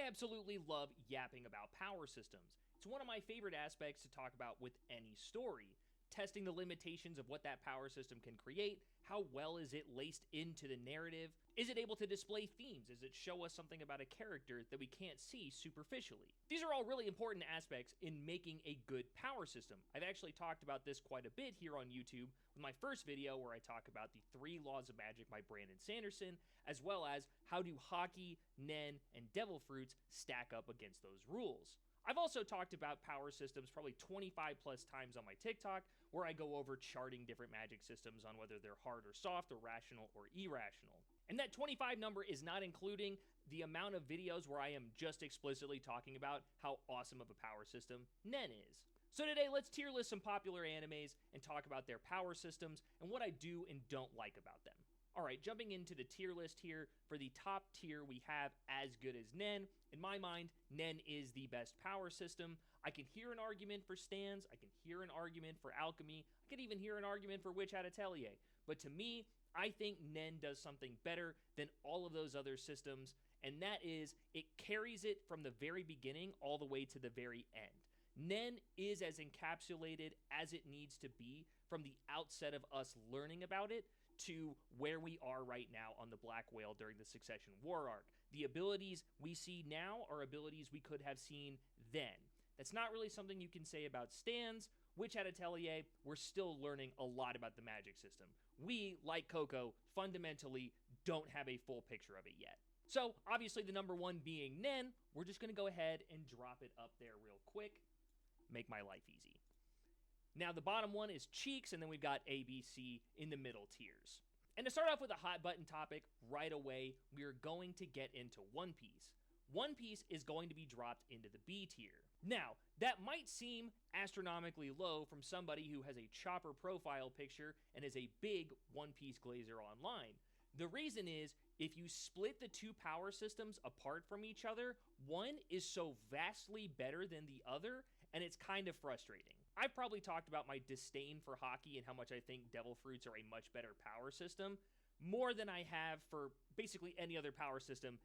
absolutely love yapping about power systems. It's one of my favorite aspects to talk about with any story. Testing the limitations of what that power system can create, how well is it laced into the narrative, is it able to display themes, does it show us something about a character that we can't see superficially? These are all really important aspects in making a good power system. I've actually talked about this quite a bit here on YouTube with my first video where I talk about the 3 laws of magic by Brandon Sanderson, as well as how do Haki, Nen, and Devil Fruits stack up against those rules. I've also talked about power systems probably 25 plus times on my TikTok, where I go over charting different magic systems on whether they're hard or soft or rational or irrational. And that 25 number is not including the amount of videos where I am just explicitly talking about how awesome of a power system Nen is. So today, let's tier list some popular animes and talk about their power systems and what I do and don't like about them. Alright, jumping into the tier list here, for the top tier we have As Good as Nen. In my mind, Nen is the best power system. I can hear an argument for stands, I can hear an argument for alchemy, I can even hear an argument for Witch Hat Atelier. But to me, I think Nen does something better than all of those other systems, and that is, it carries it from the very beginning all the way to the very end. Nen is as encapsulated as it needs to be from the outset of us learning about it to where we are right now on the Black Whale during the Succession War arc. The abilities we see now are abilities we could have seen then. That's not really something you can say about stands. Witch Hat Atelier, we're still learning a lot about the magic system. We, like Coco, fundamentally don't have a full picture of it yet. So, obviously the number 1 being Nen, we're just going to go ahead and drop it up there real quick. Make my life easy. Now, the bottom one is Cheeks, and then we've got A, B, C in the middle tiers. And to start off with a hot button topic, right away, we're going to get into One Piece. One Piece is going to be dropped into the B tier. Now, that might seem astronomically low from somebody who has a Chopper profile picture and is a big One Piece glazer online. The reason is, if you split the 2 power systems apart from each other, one is so vastly better than the other, and it's kind of frustrating. I've probably talked about my disdain for Haki and how much I think Devil Fruits are a much better power system, more than I have for basically any other power system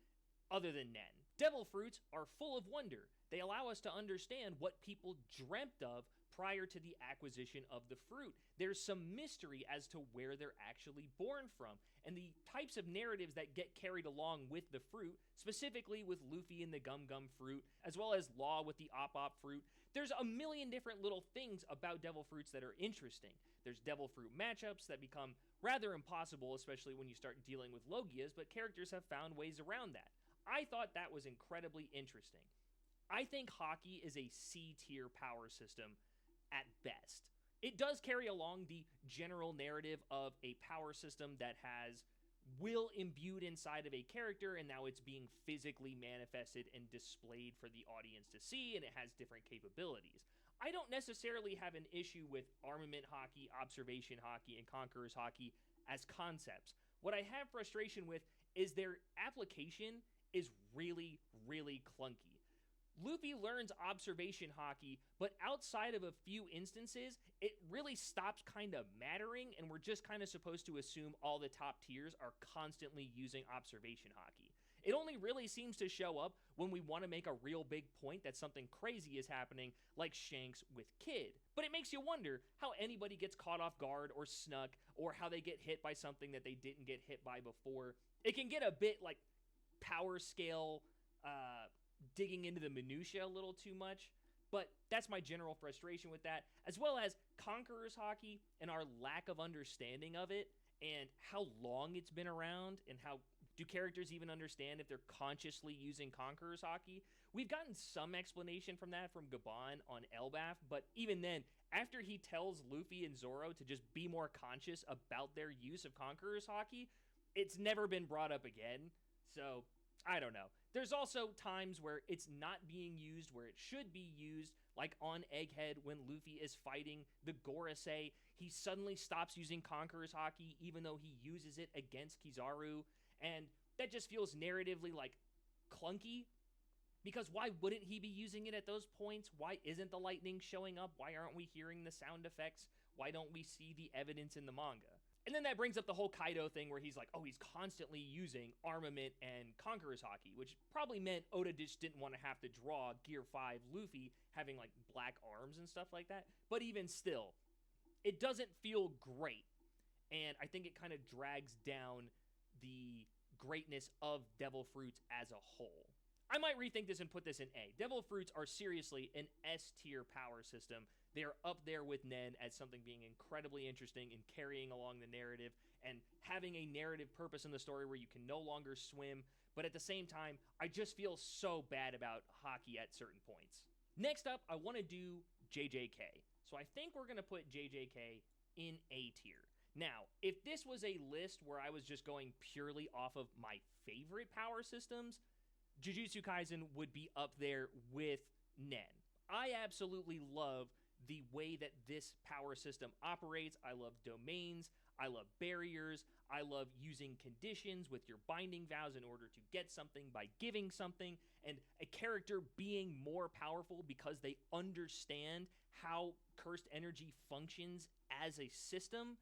other than Nen. Devil Fruits are full of wonder. They allow us to understand what people dreamt of prior to the acquisition of the fruit. There's some mystery as to where they're actually born from, and the types of narratives that get carried along with the fruit, specifically with Luffy and the Gum Gum fruit, as well as Law with the Op Op fruit. There's a million different little things about Devil Fruits that are interesting. There's Devil Fruit matchups that become rather impossible, especially when you start dealing with Logias, but characters have found ways around that. I thought that was incredibly interesting. I think Haki is a C-tier power system at best. It does carry along the general narrative of a power system that has will imbued inside of a character, and now it's being physically manifested and displayed for the audience to see, and it has different capabilities. I don't necessarily have an issue with armament Haki, observation Haki, and conqueror's Haki as concepts. What I have frustration with is their application is really, really clunky. Luffy learns observation Haki, but outside of a few instances, it really stops kind of mattering, and we're just kind of supposed to assume all the top tiers are constantly using observation Haki. It only really seems to show up when we want to make a real big point that something crazy is happening, like Shanks with Kid. But it makes you wonder how anybody gets caught off guard or snuck, or how they get hit by something that they didn't get hit by before. It can get a bit like power scale, digging into the minutia a little too much, but that's my general frustration with that, as well as Conqueror's Haki and our lack of understanding of it, and how long it's been around, and how do characters even understand if they're consciously using Conqueror's Haki? We've gotten some explanation from that from Gabon on Elbaf, but even then, after he tells Luffy and Zoro to just be more conscious about their use of Conqueror's Haki, it's never been brought up again. So, I don't know. There's also times where it's not being used where it should be used, like on Egghead when Luffy is fighting the Gorosei. He suddenly stops using Conqueror's Haki even though he uses it against Kizaru, and that just feels narratively like clunky. Because why wouldn't he be using it at those points? Why isn't the lightning showing up? Why aren't we hearing the sound effects? Why don't we see the evidence in the manga? And then that brings up the whole Kaido thing where he's like, oh, he's constantly using armament and Conqueror's Haki, which probably meant Oda just didn't want to have to draw Gear 5 Luffy having like black arms and stuff like that. But even still, it doesn't feel great. And I think it kind of drags down the greatness of Devil Fruits as a whole. I might rethink this and put this in A. Devil Fruits are seriously an S tier power system. They are up there with Nen as something being incredibly interesting in carrying along the narrative and having a narrative purpose in the story where you can no longer swim. But at the same time, I just feel so bad about Haki at certain points. Next up, I want to do JJK. So I think we're going to put JJK in A tier. Now, if this was a list where I was just going purely off of my favorite power systems, Jujutsu Kaisen would be up there with Nen. I absolutely love the way that this power system operates. I love domains. I love barriers. I love using conditions with your binding vows in order to get something by giving something, and a character being more powerful because they understand how cursed energy functions as a system,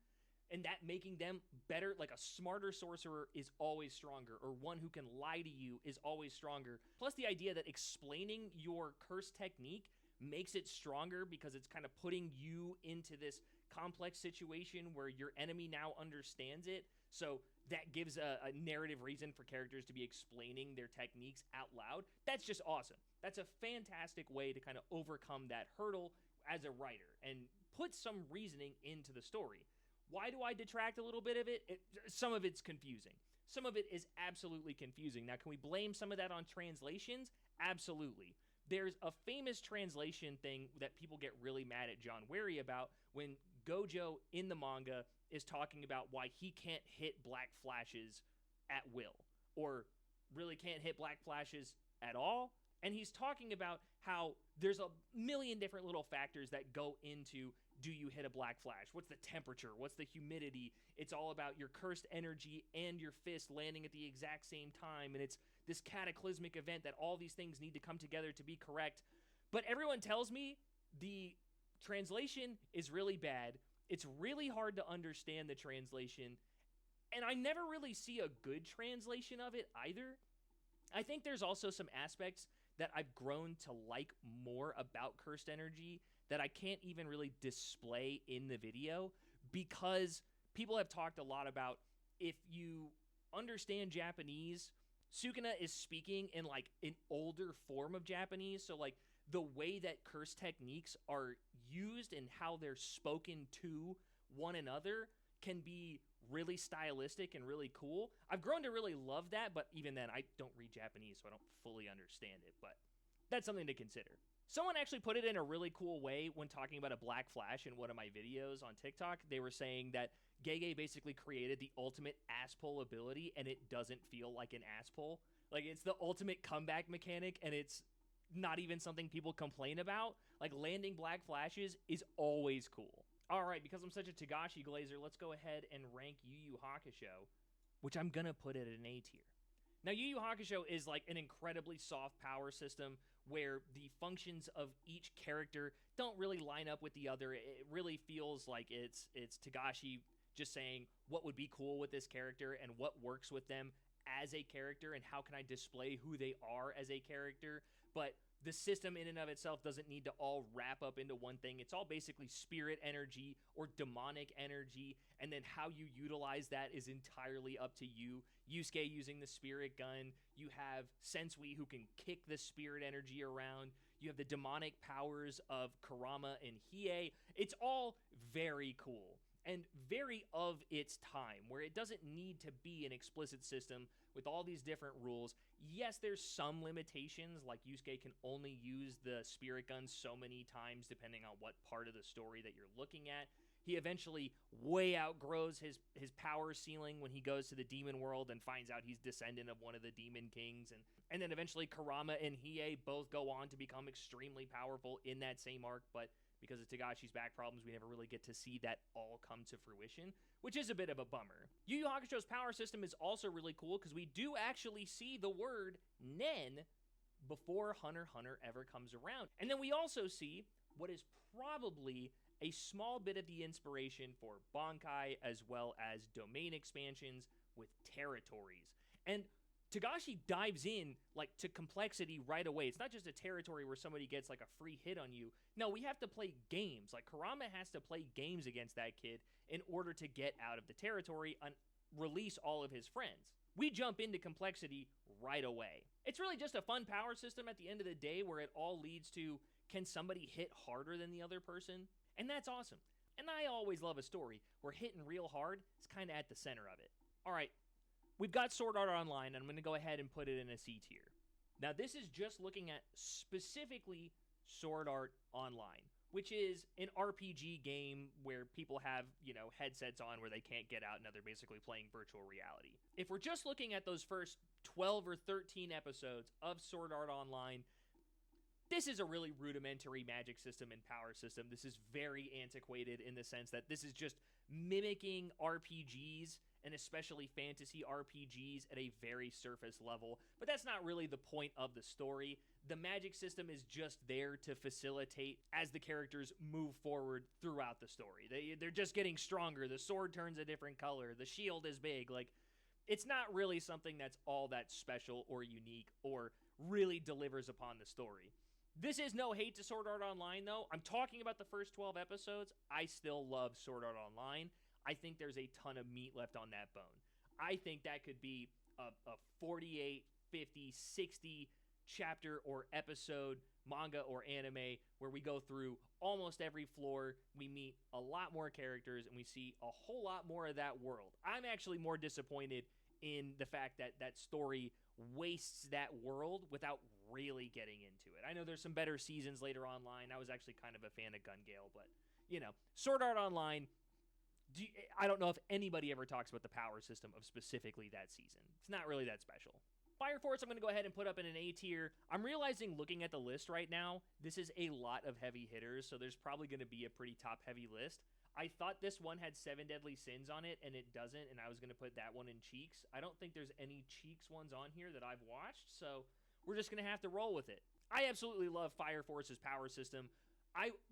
and that making them better. Like a smarter sorcerer is always stronger, or one who can lie to you is always stronger. Plus the idea that explaining your curse technique makes it stronger because it's kind of putting you into this complex situation where your enemy now understands it. So that gives a narrative reason for characters to be explaining their techniques out loud. That's just awesome. That's a fantastic way to kind of overcome that hurdle as a writer and put some reasoning into the story. Why do I detract a little bit of it? Some of it's confusing. Some of it is absolutely confusing. Now, can we blame some of that on translations? Absolutely. There's a famous translation thing that people get really mad at John Wary about when Gojo in the manga is talking about why he can't hit black flashes at will, or really can't hit black flashes at all. And he's talking about how there's a million different little factors that go into, do you hit a black flash? What's the temperature? What's the humidity? It's all about your cursed energy and your fist landing at the exact same time. And it's this cataclysmic event that all these things need to come together to be correct. But everyone tells me the translation is really bad. It's really hard to understand the translation. And I never really see a good translation of it either. I think there's also some aspects that I've grown to like more about cursed energy that I can't even really display in the video, because people have talked a lot about, if you understand Japanese, Sukuna is speaking in like an older form of Japanese. So like the way that curse techniques are used and how they're spoken to one another can be really stylistic and really cool. I've grown to really love that, but even then I don't read Japanese, so I don't fully understand it, but that's something to consider. Someone actually put it in a really cool way when talking about a black flash in one of my videos on TikTok. They were saying that Gege basically created the ultimate ass pull ability, and it doesn't feel like an ass pull. Like, it's the ultimate comeback mechanic, and it's not even something people complain about. Like, landing black flashes is always cool. All right, because I'm such a Togashi glazer, let's go ahead and rank Yu Yu Hakusho, which I'm gonna put at an A tier. Now, Yu Yu Hakusho is like an incredibly soft power system where the functions of each character don't really line up with the other. It really feels like it's Togashi just saying what would be cool with this character and what works with them as a character and how can I display who they are as a character. But the system in and of itself doesn't need to all wrap up into one thing. It's all basically spirit energy or demonic energy, and then how you utilize that is entirely up to you. Yusuke using the spirit gun. You have Sensui who can kick the spirit energy around. You have the demonic powers of Kurama and Hiei. It's all very cool and very of its time, where it doesn't need to be an explicit system with all these different rules. Yes, there's some limitations, like Yusuke can only use the spirit gun so many times depending on what part of the story that you're looking at. He eventually way outgrows his power ceiling when he goes to the demon world and finds out he's descendant of one of the demon kings. And then eventually Kurama and Hiei both go on to become extremely powerful in that same arc, but because of Togashi's back problems, we never really get to see that all come to fruition, which is a bit of a bummer. Yu Yu Hakusho's power system is also really cool because we do actually see the word Nen before Hunter x Hunter ever comes around. And then we also see what is probably a small bit of the inspiration for Bankai as well as domain expansions with territories. And Togashi dives in like to complexity right away. It's not just a territory where somebody gets like a free hit on you. No, we have to play games. Like Kurama has to play games against that kid in order to get out of the territory and release all of his friends. We jump into complexity right away. It's really just a fun power system at the end of the day where it all leads to, can somebody hit harder than the other person? And that's awesome. And I always love a story where hitting real hard is kind of at the center of it. All right, we've got Sword Art Online, and I'm going to go ahead and put it in a C tier. Now, this is just looking at specifically Sword Art Online, which is an RPG game where people have, headsets on where they can't get out, and they're basically playing virtual reality. If we're just looking at those first 12 or 13 episodes of Sword Art Online, this is a really rudimentary magic system and power system. This is very antiquated in the sense that this is just mimicking RPGs, and especially fantasy RPGs, at a very surface level. But that's not really the point of the story. The magic system is just there to facilitate as the characters move forward throughout the story. They're just getting stronger. The sword turns a different color. The shield is big. Like, it's not really something that's all that special or unique or really delivers upon the story. This is no hate to Sword Art Online, though. I'm talking about the first 12 episodes. I still love Sword Art Online. I think there's a ton of meat left on that bone. I think that could be a 48, 50, 60 chapter or episode manga or anime where we go through almost every floor, we meet a lot more characters, and we see a whole lot more of that world. I'm actually more disappointed in the fact that that story wastes that world without really getting into it. I know there's some better seasons later online. I was actually kind of a fan of Gun Gale, but, Sword Art Online, I don't know if anybody ever talks about the power system of specifically that season. It's not really that special. Fire Force, I'm going to go ahead and put up in an A tier. I'm realizing, looking at the list right now, this is a lot of heavy hitters, so there's probably going to be a pretty top-heavy list. I thought this one had 7 Deadly Sins on it, and it doesn't, and I was going to put that one in Cheeks. I don't think there's any Cheeks ones on here that I've watched, so we're just going to have to roll with it. I absolutely love Fire Force's power system.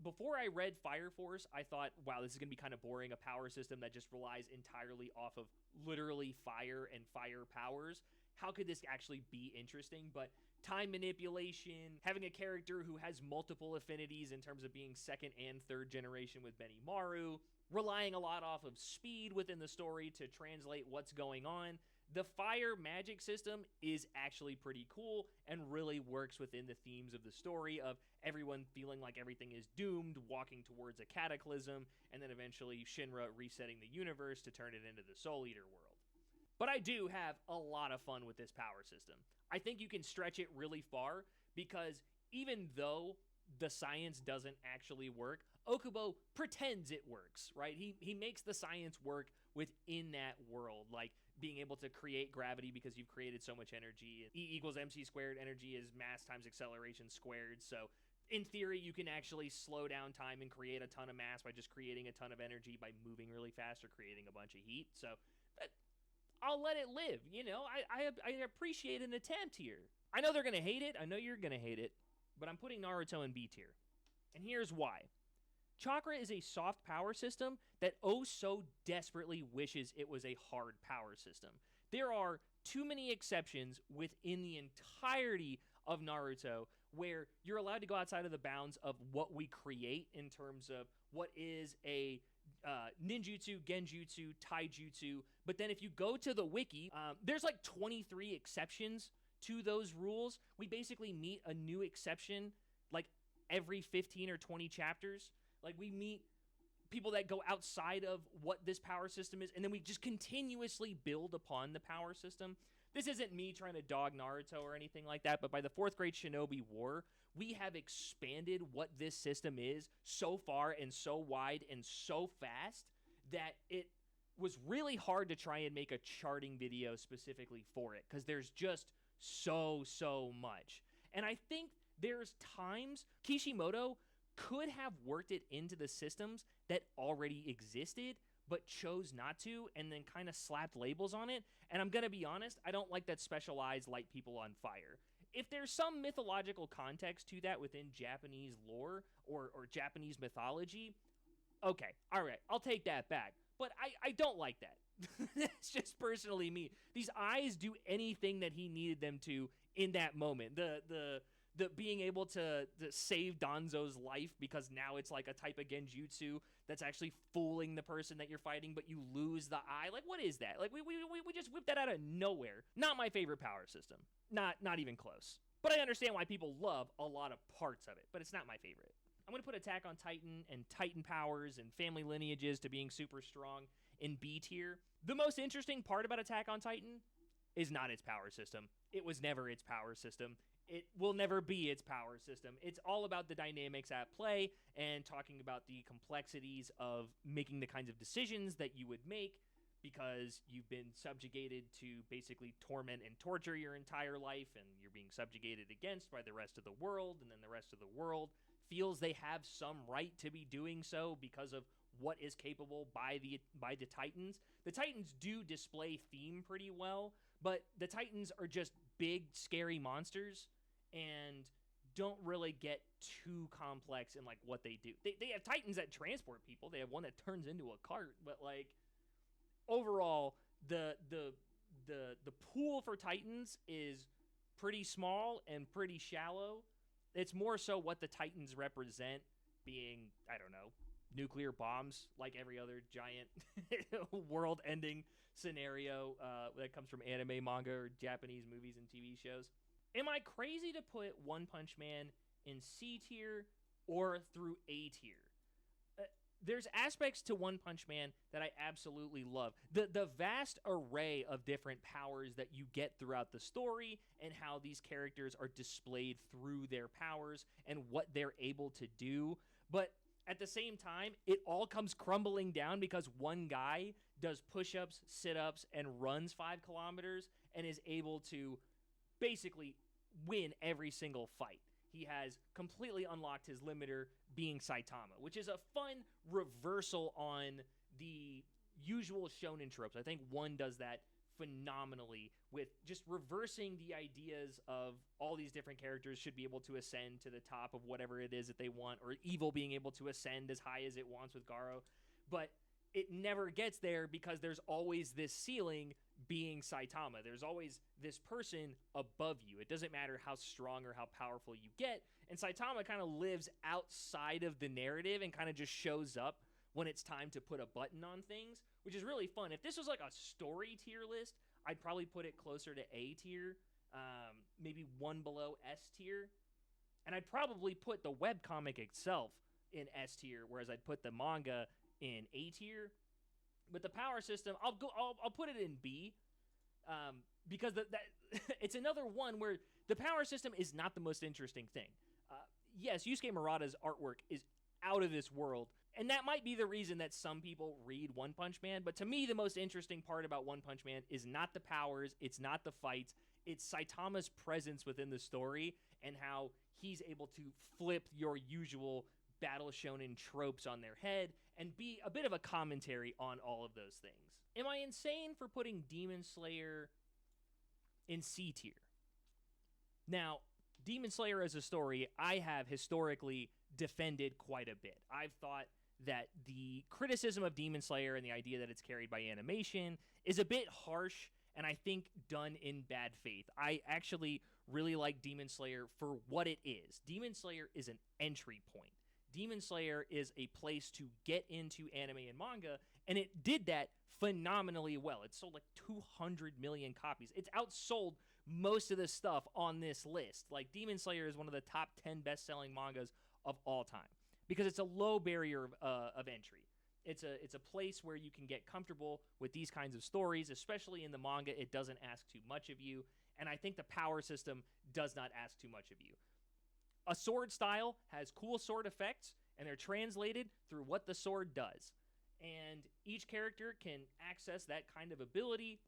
Before I read Fire Force, I thought, wow, this is going to be kind of boring, a power system that just relies entirely off of literally fire and fire powers. How could this actually be interesting? But time manipulation, having a character who has multiple affinities in terms of being second and third generation with Benimaru, relying a lot off of speed within the story to translate what's going on. The fire magic system is actually pretty cool and really works within the themes of the story of everyone feeling like everything is doomed, walking towards a cataclysm, and then eventually Shinra resetting the universe to turn it into the Soul Eater world. But I do have a lot of fun with this power system. I think you can stretch it really far because even though the science doesn't actually work, Okubo pretends it works, right? He makes the science work within that world, like being able to create gravity because you've created so much energy. E equals mc squared, energy is mass times acceleration squared. So in theory, you can actually slow down time and create a ton of mass by just creating a ton of energy by moving really fast or creating a bunch of heat. So I'll let it live, I appreciate an attempt here. I know they're going to hate it. I know you're going to hate it. But I'm putting Naruto in B tier. And here's why. Chakra is a soft power system that oh so desperately wishes it was a hard power system. There are too many exceptions within the entirety of Naruto where you're allowed to go outside of the bounds of what we create in terms of what is a ninjutsu, genjutsu, taijutsu. But then if you go to the wiki, there's like 23 exceptions to those rules. We basically meet a new exception like every 15 or 20 chapters. Like we meet people that go outside of what this power system is, and then we just continuously build upon the power system. This isn't me trying to dog Naruto or anything like that, but by the 4th grade Shinobi War, we have expanded what this system is so far and so wide and so fast that it was really hard to try and make a charting video specifically for it because there's just so much. And I think there's times Kishimoto could have worked it into the systems that already existed but chose not to and then kind of slapped labels on it. And I'm going to be honest, I don't like that specialized light people on fire. If there's some mythological context to that within Japanese lore or Japanese mythology, Okay, all right, I'll take that back. But I don't like that. That's just personally me. These eyes do anything that he needed them to in that moment. The being able to save Danzo's life because now it's like a type of genjutsu that's actually fooling the person that you're fighting, but you lose the eye. Like, what is that? Like, we just whipped that out of nowhere. Not my favorite power system. Not even close. But I understand why people love a lot of parts of it, but it's not my favorite. I'm going to put Attack on Titan and Titan powers and family lineages to being super strong in B tier. The most interesting part about Attack on Titan is not its power system. It was never its power system. It will never be its power system. It's all about the dynamics at play and talking about the complexities of making the kinds of decisions that you would make because you've been subjugated to basically torment and torture your entire life, and you're being subjugated against by the rest of the world, and then the rest of the world feels they have some right to be doing so because of what is capable by the Titans. The Titans do display theme pretty well, but the Titans are just big, scary monsters and don't really get too complex in like what they do. They have Titans that transport people. They have one that turns into a cart, but like overall, the pool for Titans is pretty small and pretty shallow. It's more so what the Titans represent being, I don't know, nuclear bombs like every other giant world-ending scenario that comes from anime, manga, or Japanese movies and TV shows. Am I crazy to put One Punch Man in C tier or through A tier? There's aspects to One Punch Man that I absolutely love. The vast array of different powers that you get throughout the story and how these characters are displayed through their powers and what they're able to do. But at the same time, it all comes crumbling down because one guy does push-ups, sit-ups, and runs 5 kilometers and is able to basically win every single fight. He has completely unlocked his limiter being Saitama, which is a fun reversal on the usual shonen tropes. I think one does that phenomenally with just reversing the ideas of all these different characters should be able to ascend to the top of whatever it is that they want, or evil being able to ascend as high as it wants with Garo. But it never gets there because there's always this ceiling being Saitama. There's always this person above you. It doesn't matter how strong or how powerful you get. And Saitama kind of lives outside of the narrative and kind of just shows up when it's time to put a button on things, which is really fun. If this was like a story tier list, I'd probably put it closer to A tier, maybe one below S tier. And I'd probably put the webcomic itself in S tier, whereas I'd put the manga in A tier. But the power system, I'll put it in B, because that it's another one where the power system is not the most interesting thing. Yes, Yusuke Murata's artwork is out of this world, and that might be the reason that some people read One Punch Man, but to me, the most interesting part about One Punch Man is not the powers, it's not the fights, it's Saitama's presence within the story and how he's able to flip your usual battle shonen tropes on their head and be a bit of a commentary on all of those things. Am I insane for putting Demon Slayer in C tier? Now, Demon Slayer as a story, I have historically defended quite a bit. I've thought that the criticism of Demon Slayer and the idea that it's carried by animation is a bit harsh and I think done in bad faith. I actually really like Demon Slayer for what it is. Demon Slayer is an entry point. Demon Slayer is a place to get into anime and manga, and it did that phenomenally well. It sold like 200 million copies. It's outsold most of the stuff on this list. Like, Demon Slayer is one of the top 10 best-selling mangas of all time because it's a low barrier of entry. It's a place where you can get comfortable with these kinds of stories, especially in the manga. It doesn't ask too much of you, and I think the power system does not ask too much of you. A sword style has cool sword effects, and they're translated through what the sword does. And each character can access that kind of ability,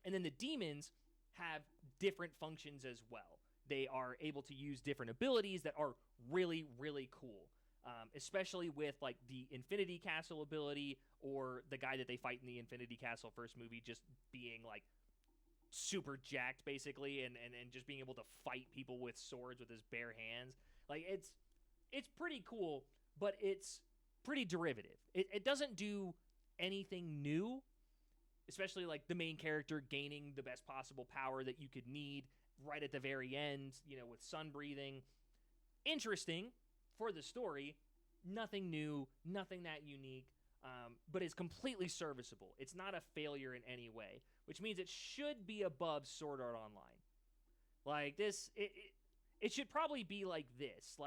and then the demons have different functions as well. They are able to use different abilities that are really, really cool. Especially with like the Infinity Castle ability, or the guy that they fight in the Infinity Castle first movie just being like super jacked basically and just being able to fight people with swords with his bare hands. Like, it's pretty cool, but it's pretty derivative. It doesn't do anything new, especially like the main character gaining the best possible power that you could need right at the very end, with sun breathing. Interesting for the story, nothing new, nothing that unique, but it's completely serviceable. It's not a failure in any way, which means it should be above Sword Art Online. Like this, it should probably be like this,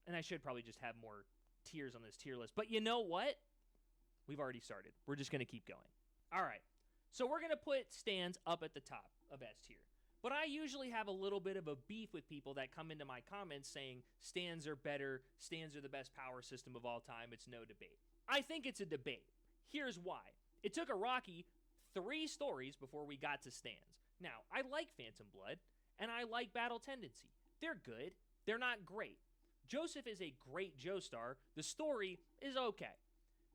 and I should probably just have more tiers on this tier list. But you know what? We've already started. We're just going to keep going. All right. So we're going to put stands up at the top of S tier. But I usually have a little bit of a beef with people that come into my comments saying stands are better, stands are the best power system of all time, it's no debate. I think it's a debate. Here's why. It took Araki 3 stories before we got to stands. Now, I like Phantom Blood, and I like Battle Tendency. They're good. They're not great. Joseph is a great Joestar. The story is okay.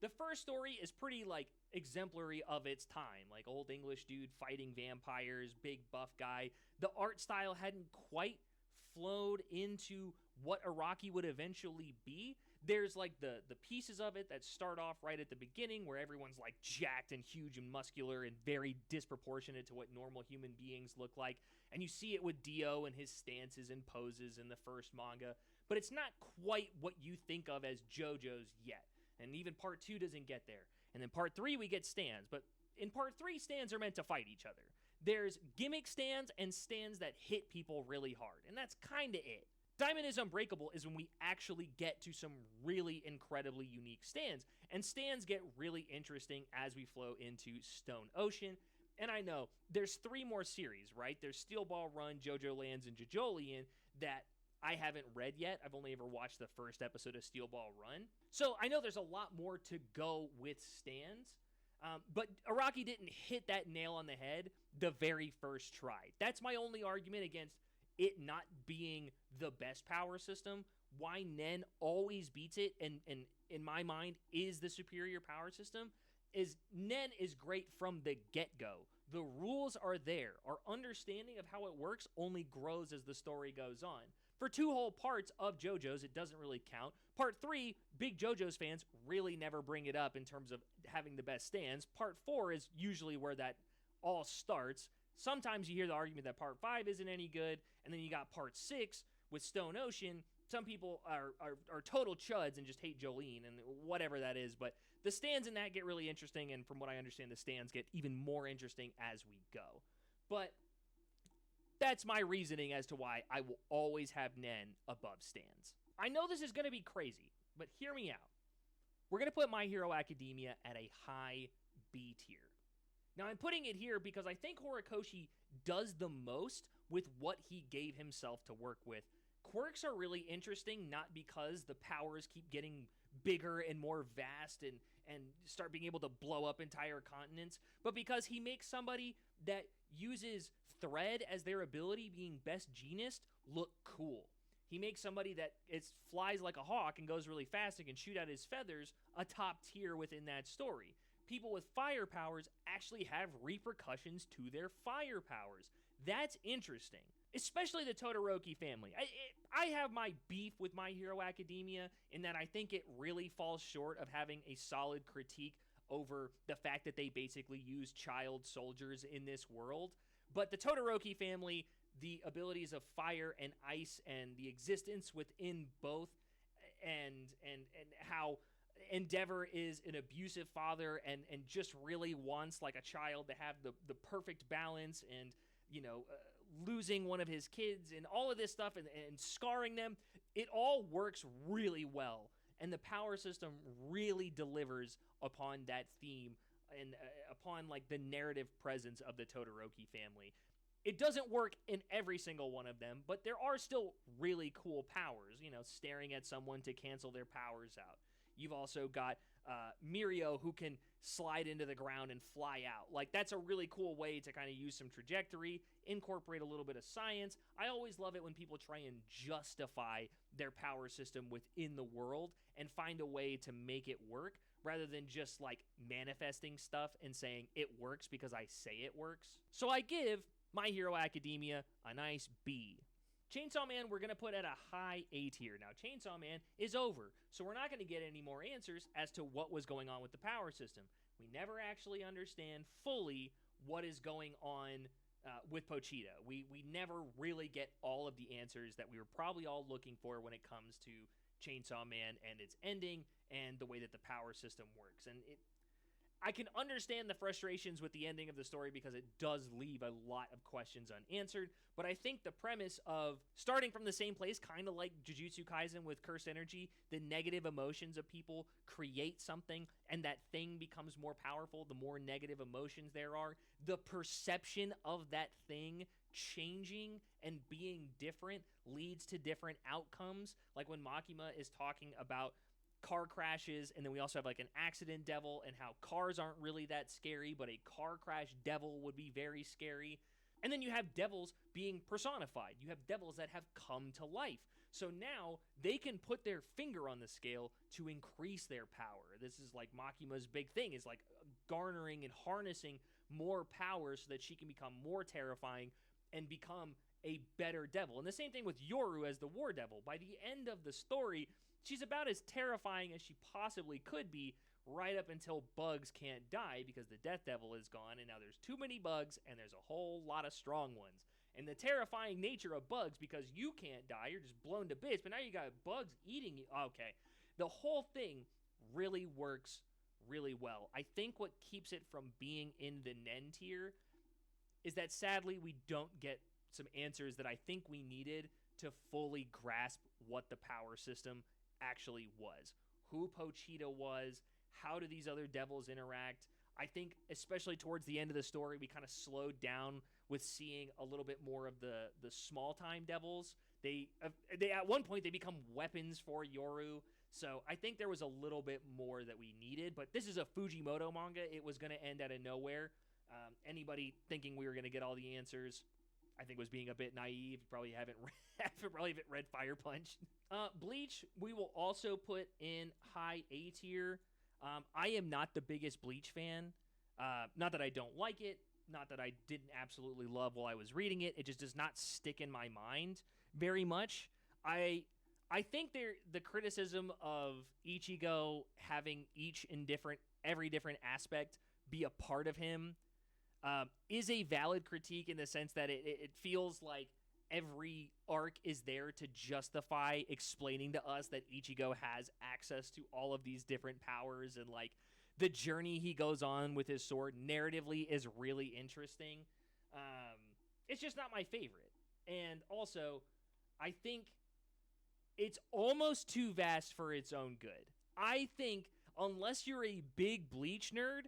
The first story is pretty, exemplary of its time. Like, old English dude fighting vampires, big buff guy. The art style hadn't quite flowed into what Araki would eventually be. There's, the pieces of it that start off right at the beginning where everyone's, jacked and huge and muscular and very disproportionate to what normal human beings look like. And you see it with Dio and his stances and poses in the first manga. But it's not quite what you think of as JoJo's yet. And even part 2 doesn't get there. And then part 3, we get stands. But in part 3, stands are meant to fight each other. There's gimmick stands and stands that hit people really hard. And that's kind of it. Diamond is Unbreakable is when we actually get to some really incredibly unique stands. And stands get really interesting as we flow into Stone Ocean. And I know, there's 3 more series, right? There's Steel Ball Run, JoJo Lands, and Jojolion that I haven't read yet. I've only ever watched the first episode of Steel Ball Run. So I know there's a lot more to go with stands. But Araki didn't hit that nail on the head the very first try. That's my only argument against it not being the best power system. Why Nen always beats it, and in my mind is the superior power system, is Nen is great from the get-go. The rules are there. Our understanding of how it works only grows as the story goes on. For 2 whole parts of JoJo's, it doesn't really count. Part 3, big JoJo's fans really never bring it up in terms of having the best stands. Part 4 is usually where that all starts. Sometimes you hear the argument that Part 5 isn't any good, and then you got Part 6 with Stone Ocean. Some people are total chuds and just hate Jolene and whatever that is, but the stands in that get really interesting, and from what I understand, the stands get even more interesting as we go. But that's my reasoning as to why I will always have Nen above stands. I know this is going to be crazy, but hear me out. We're going to put My Hero Academia at a high B tier. Now, I'm putting it here because I think Horikoshi does the most with what he gave himself to work with. Quirks are really interesting, not because the powers keep getting bigger and more vast and start being able to blow up entire continents, but because he makes somebody that uses thread as their ability, being best genist, look cool. He makes somebody that flies like a hawk and goes really fast and can shoot out his feathers a top tier within that story. People with fire powers actually have repercussions to their fire powers. That's interesting. Especially the Todoroki family. I have my beef with My Hero Academia in that I think it really falls short of having a solid critique over the fact that they basically use child soldiers in this world. But the Todoroki family, the abilities of fire and ice and the existence within both, and how Endeavor is an abusive father and just really wants like a child to have the perfect balance, and losing one of his kids and all of this stuff and scarring them, it all works really well. And the power system really delivers upon that theme and upon like the narrative presence of the Todoroki family. It doesn't work in every single one of them, but there are still really cool powers, staring at someone to cancel their powers out. You've also got Mirio, who can slide into the ground and fly out. Like, that's a really cool way to kind of use some trajectory, incorporate a little bit of science. I always love it when people try and justify their power system within the world and find a way to make it work, rather than just, like, manifesting stuff and saying it works because I say it works. So I give My Hero Academia a nice B. Chainsaw Man, we're going to put at a high A tier. Now, Chainsaw Man is over, so we're not going to get any more answers as to what was going on with the power system. We never actually understand fully what is going on with Pochita. We never really get all of the answers that we were probably all looking for when it comes to Chainsaw Man and its ending and the way that the power system works. And I can understand the frustrations with the ending of the story because it does leave a lot of questions unanswered, but I think the premise of starting from the same place, kind of like Jujutsu Kaisen with cursed energy, the negative emotions of people create something, and that thing becomes more powerful the more negative emotions there are. The perception of that thing changing and being different leads to different outcomes, like when Makima is talking about car crashes, and then we also have like an accident devil and how cars aren't really that scary, but a car crash devil would be very scary. And then you have devils being personified. You have devils that have come to life. So now they can put their finger on the scale to increase their power. This is like Makima's big thing, is like garnering and harnessing more power so that she can become more terrifying and become a better devil. And the same thing with Yoru as the war devil. By the end of the story, she's about as terrifying as she possibly could be, right up until Bugs can't die because the Death Devil is gone, and now there's too many bugs, and there's a whole lot of strong ones. And the terrifying nature of bugs, because you can't die, you're just blown to bits, but now you got bugs eating you. Okay. The whole thing really works really well. I think what keeps it from being in the Nen tier is that sadly we don't get some answers that I think we needed to fully grasp what the power system actually was. Who Pochita was, how do these other devils interact? I think especially towards the end of the story, we kind of slowed down with seeing a little bit more of the small time devils. They at one point they become weapons for Yoru. So I think there was a little bit more that we needed, but this is a Fujimoto manga. It was going to end out of nowhere. Anybody thinking we were going to get all the answers, I think, was being a bit naive. You probably haven't read Fire Punch. Bleach, we will also put in high A tier. I am not the biggest Bleach fan. Not that I don't like it, not that I didn't absolutely love while I was reading it. It just does not stick in my mind very much. I think the criticism of Ichigo having every different aspect be a part of him is a valid critique in the sense that it feels like every arc is there to justify explaining to us that Ichigo has access to all of these different powers, and like the journey he goes on with his sword narratively is really interesting. It's just not my favorite. And also, I think it's almost too vast for its own good. I think unless you're a big Bleach nerd,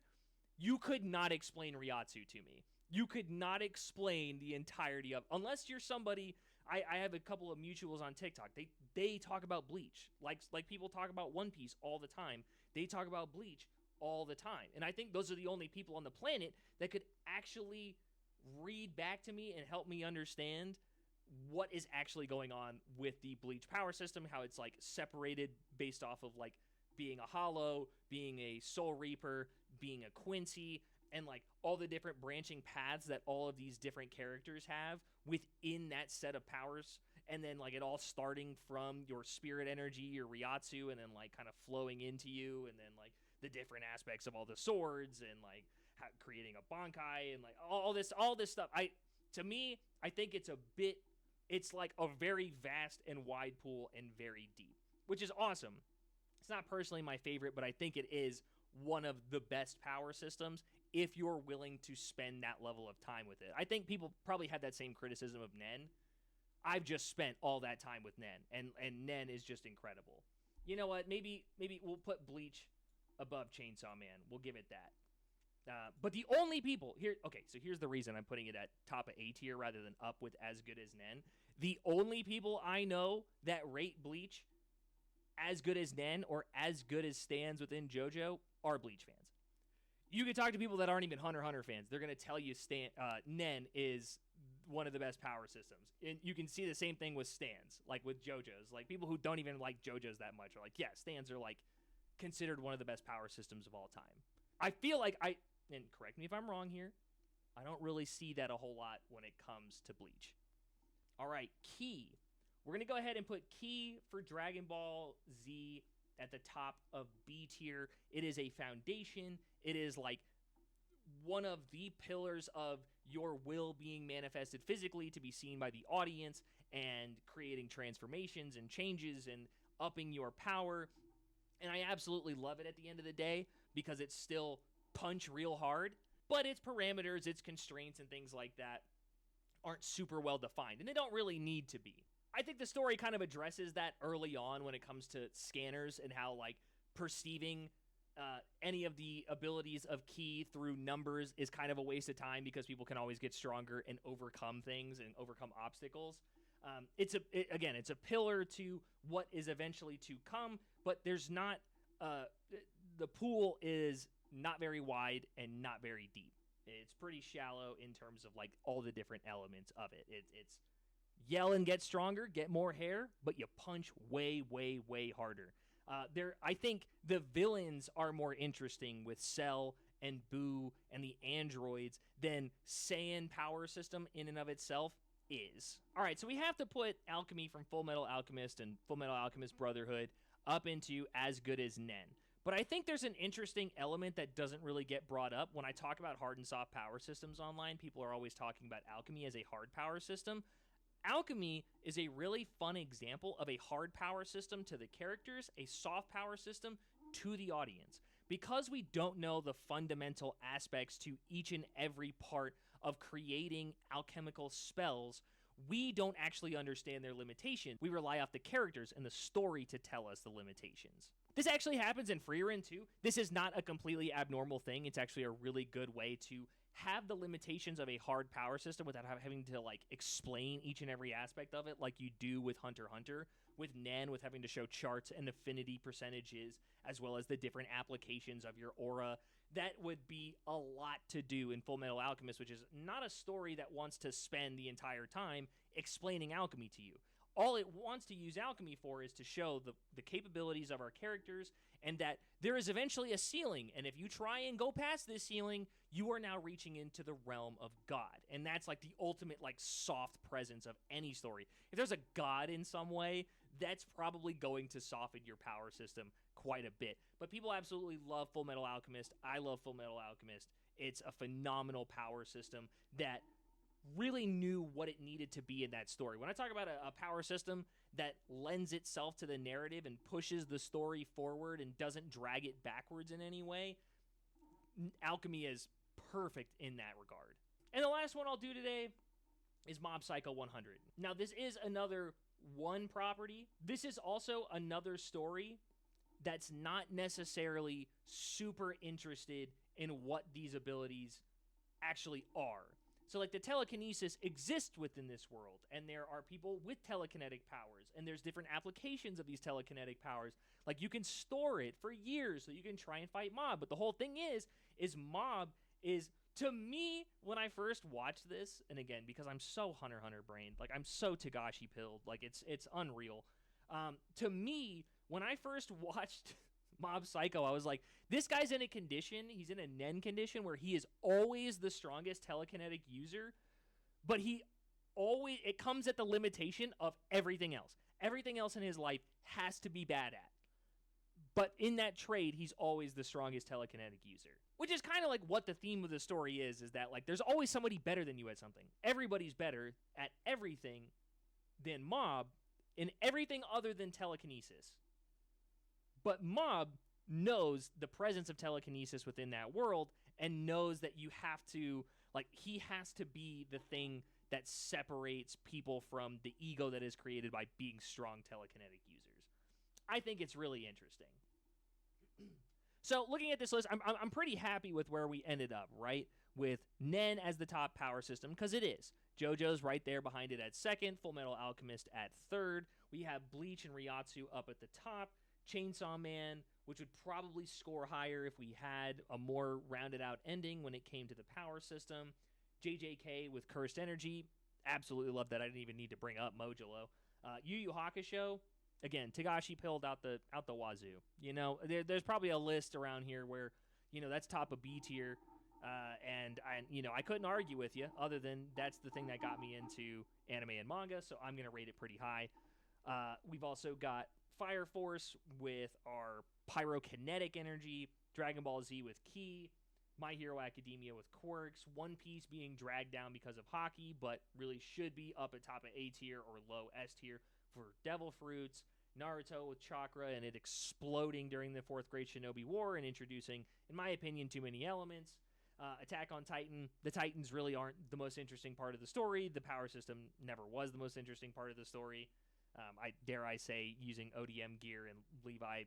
you could not explain Ryatsu to me. You could not explain the entirety of, unless you're somebody. I have a couple of mutuals on TikTok. They talk about Bleach like people talk about One Piece all the time. They talk about Bleach all the time, and I think those are the only people on the planet that could actually read back to me and help me understand what is actually going on with the Bleach power system, how it's like separated based off of like being a Hollow, being a Soul Reaper, being a Quincy, and like all the different branching paths that all of these different characters have within that set of powers, and then like it all starting from your spirit energy, your Ryatsu, and then like kind of flowing into you, and then like the different aspects of all the swords, and like creating a Bankai, and like all this stuff. To me, I think it's like a very vast and wide pool and very deep, which is awesome. It's not personally my favorite, but I think it is one of the best power systems if you're willing to spend that level of time with it. I think people probably had that same criticism of Nen. I've just spent all that time with Nen, and Nen is just incredible. You know what? Maybe we'll put Bleach above Chainsaw Man. We'll give it that. But the only people here, okay, so here's the reason I'm putting it at top of A tier rather than up with as good as Nen. The only people I know that rate Bleach as good as Nen or as good as stands within JoJo are Bleach fans. You can talk to people that aren't even Hunter x Hunter fans. They're going to tell you Nen is one of the best power systems. And you can see the same thing with stands, like with JoJo's. Like people who don't even like JoJo's that much are like, yeah, stands are like considered one of the best power systems of all time. I feel like and correct me if I'm wrong here, I don't really see that a whole lot when it comes to Bleach. All right, Ki. We're going to go ahead and put Ki for Dragon Ball Z at the top of B tier. It is a foundation. It is like one of the pillars of your will being manifested physically to be seen by the audience and creating transformations and changes and upping your power. And I absolutely love it at the end of the day because it's still punch real hard, but its parameters, its constraints, and things like that aren't super well defined, and they don't really need to be. I think the story kind of addresses that early on when it comes to scanners and how, like, perceiving any of the abilities of Ki through numbers is kind of a waste of time because people can always get stronger and overcome things and overcome obstacles. It's a pillar to what is eventually to come, but there's not the pool is not very wide and not very deep. It's pretty shallow in terms of like all the different elements of it. It's yell and get stronger, get more hair, but you punch way, way, way harder. I think the villains are more interesting with Cell and Boo and the androids than Saiyan power system in and of itself is. All right, so we have to put Alchemy from Full Metal Alchemist and Full Metal Alchemist Brotherhood up into As Good as Nen. But I think there's an interesting element that doesn't really get brought up. When I talk about hard and soft power systems online, people are always talking about Alchemy as a hard power system. Alchemy is a really fun example of a hard power system to the characters, a soft power system to the audience. Because we don't know the fundamental aspects to each and every part of creating alchemical spells, we don't actually understand their limitations. We rely off the characters and the story to tell us the limitations. This actually happens in Frieren too. This is not a completely abnormal thing. It's actually a really good way to have the limitations of a hard power system without having to like explain each and every aspect of it like you do with Hunter x Hunter, with Nen, with having to show charts and affinity percentages, as well as the different applications of your aura. That would be a lot to do in Full Metal Alchemist, which is not a story that wants to spend the entire time explaining alchemy to you. All it wants to use alchemy for is to show the capabilities of our characters and that there is eventually a ceiling. And if you try and go past this ceiling, you are now reaching into the realm of God. And that's like the ultimate like soft presence of any story. If there's a God in some way, that's probably going to soften your power system quite a bit. But people absolutely love Full Metal Alchemist. I love Full Metal Alchemist. It's a phenomenal power system that really knew what it needed to be in that story. When I talk about a power system that lends itself to the narrative and pushes the story forward and doesn't drag it backwards in any way, Alchemy is perfect in that regard. And the last one I'll do today is Mob Psycho 100. Now, this is another one property. This is also another story that's not necessarily super interested in what these abilities actually are. So, like, the telekinesis exists within this world, and there are people with telekinetic powers, and there's different applications of these telekinetic powers. Like, you can store it for years so you can try and fight Mob. But the whole thing is Mob is, to me, when I first watched this, and again, because I'm so Hunter x Hunter brained, like, I'm so Togashi pilled, like, it's unreal. To me, when I first watched Mob Psycho, I was like, this guy's in a condition, he's in a Nen condition where he is always the strongest telekinetic user, but it comes at the limitation of everything else. Everything else in his life has to be bad at. But in that trade, he's always the strongest telekinetic user. Which is kind of like what the theme of the story is that like there's always somebody better than you at something. Everybody's better at everything than Mob in everything other than telekinesis. But Mob knows the presence of telekinesis within that world and knows that you have to, like, he has to be the thing that separates people from the ego that is created by being strong telekinetic users. I think it's really interesting. So looking at this list, I'm pretty happy with where we ended up, right? With Nen as the top power system, because it is. JoJo's right there behind it at second, Full Metal Alchemist at third. We have Bleach and Ryatsu up at the top. Chainsaw Man, which would probably score higher if we had a more rounded out ending when it came to the power system. JJK with Cursed Energy, absolutely love that. I didn't even need to bring up Mojulo. Yu Yu Hakusho, again, Togashi pilled out the wazoo. You know, there's probably a list around here where, you know, that's top of B tier. And I couldn't argue with you, other than that's the thing that got me into anime and manga, so I'm gonna rate it pretty high. We've also got Fire Force with our pyrokinetic energy, Dragon Ball Z with Ki, My Hero Academia with quirks, One Piece being dragged down because of hockey, but really should be up at top of A tier or low S tier for Devil Fruits, Naruto with chakra and it exploding during the 4th grade Shinobi War and introducing, in my opinion, too many elements. Attack on Titan. The Titans really aren't the most interesting part of the story. The power system never was the most interesting part of the story. I say using ODM gear and Levi,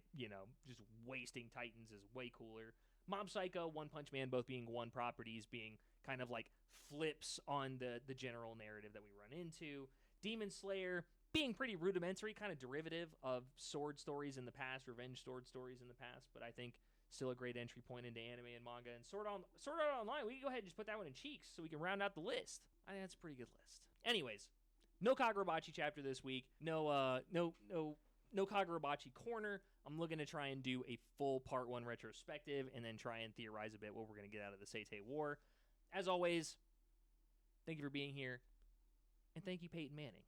just wasting Titans is way cooler. Mob Psycho, One Punch Man, both being one properties, being kind of like flips on the general narrative that we run into. Demon Slayer being pretty rudimentary, kind of derivative of sword stories in the past, revenge sword stories in the past, but I think still a great entry point into anime and manga. And Sword Art Online, we can go ahead and just put that one in cheeks so we can round out the list. I think that's a pretty good list. Anyways, no Kagurabachi chapter this week. No Kagurabachi corner. I'm looking to try and do a full part 1 retrospective and then try and theorize a bit what we're going to get out of the Seitei War. As always, thank you for being here, and thank you, Peyton Manning.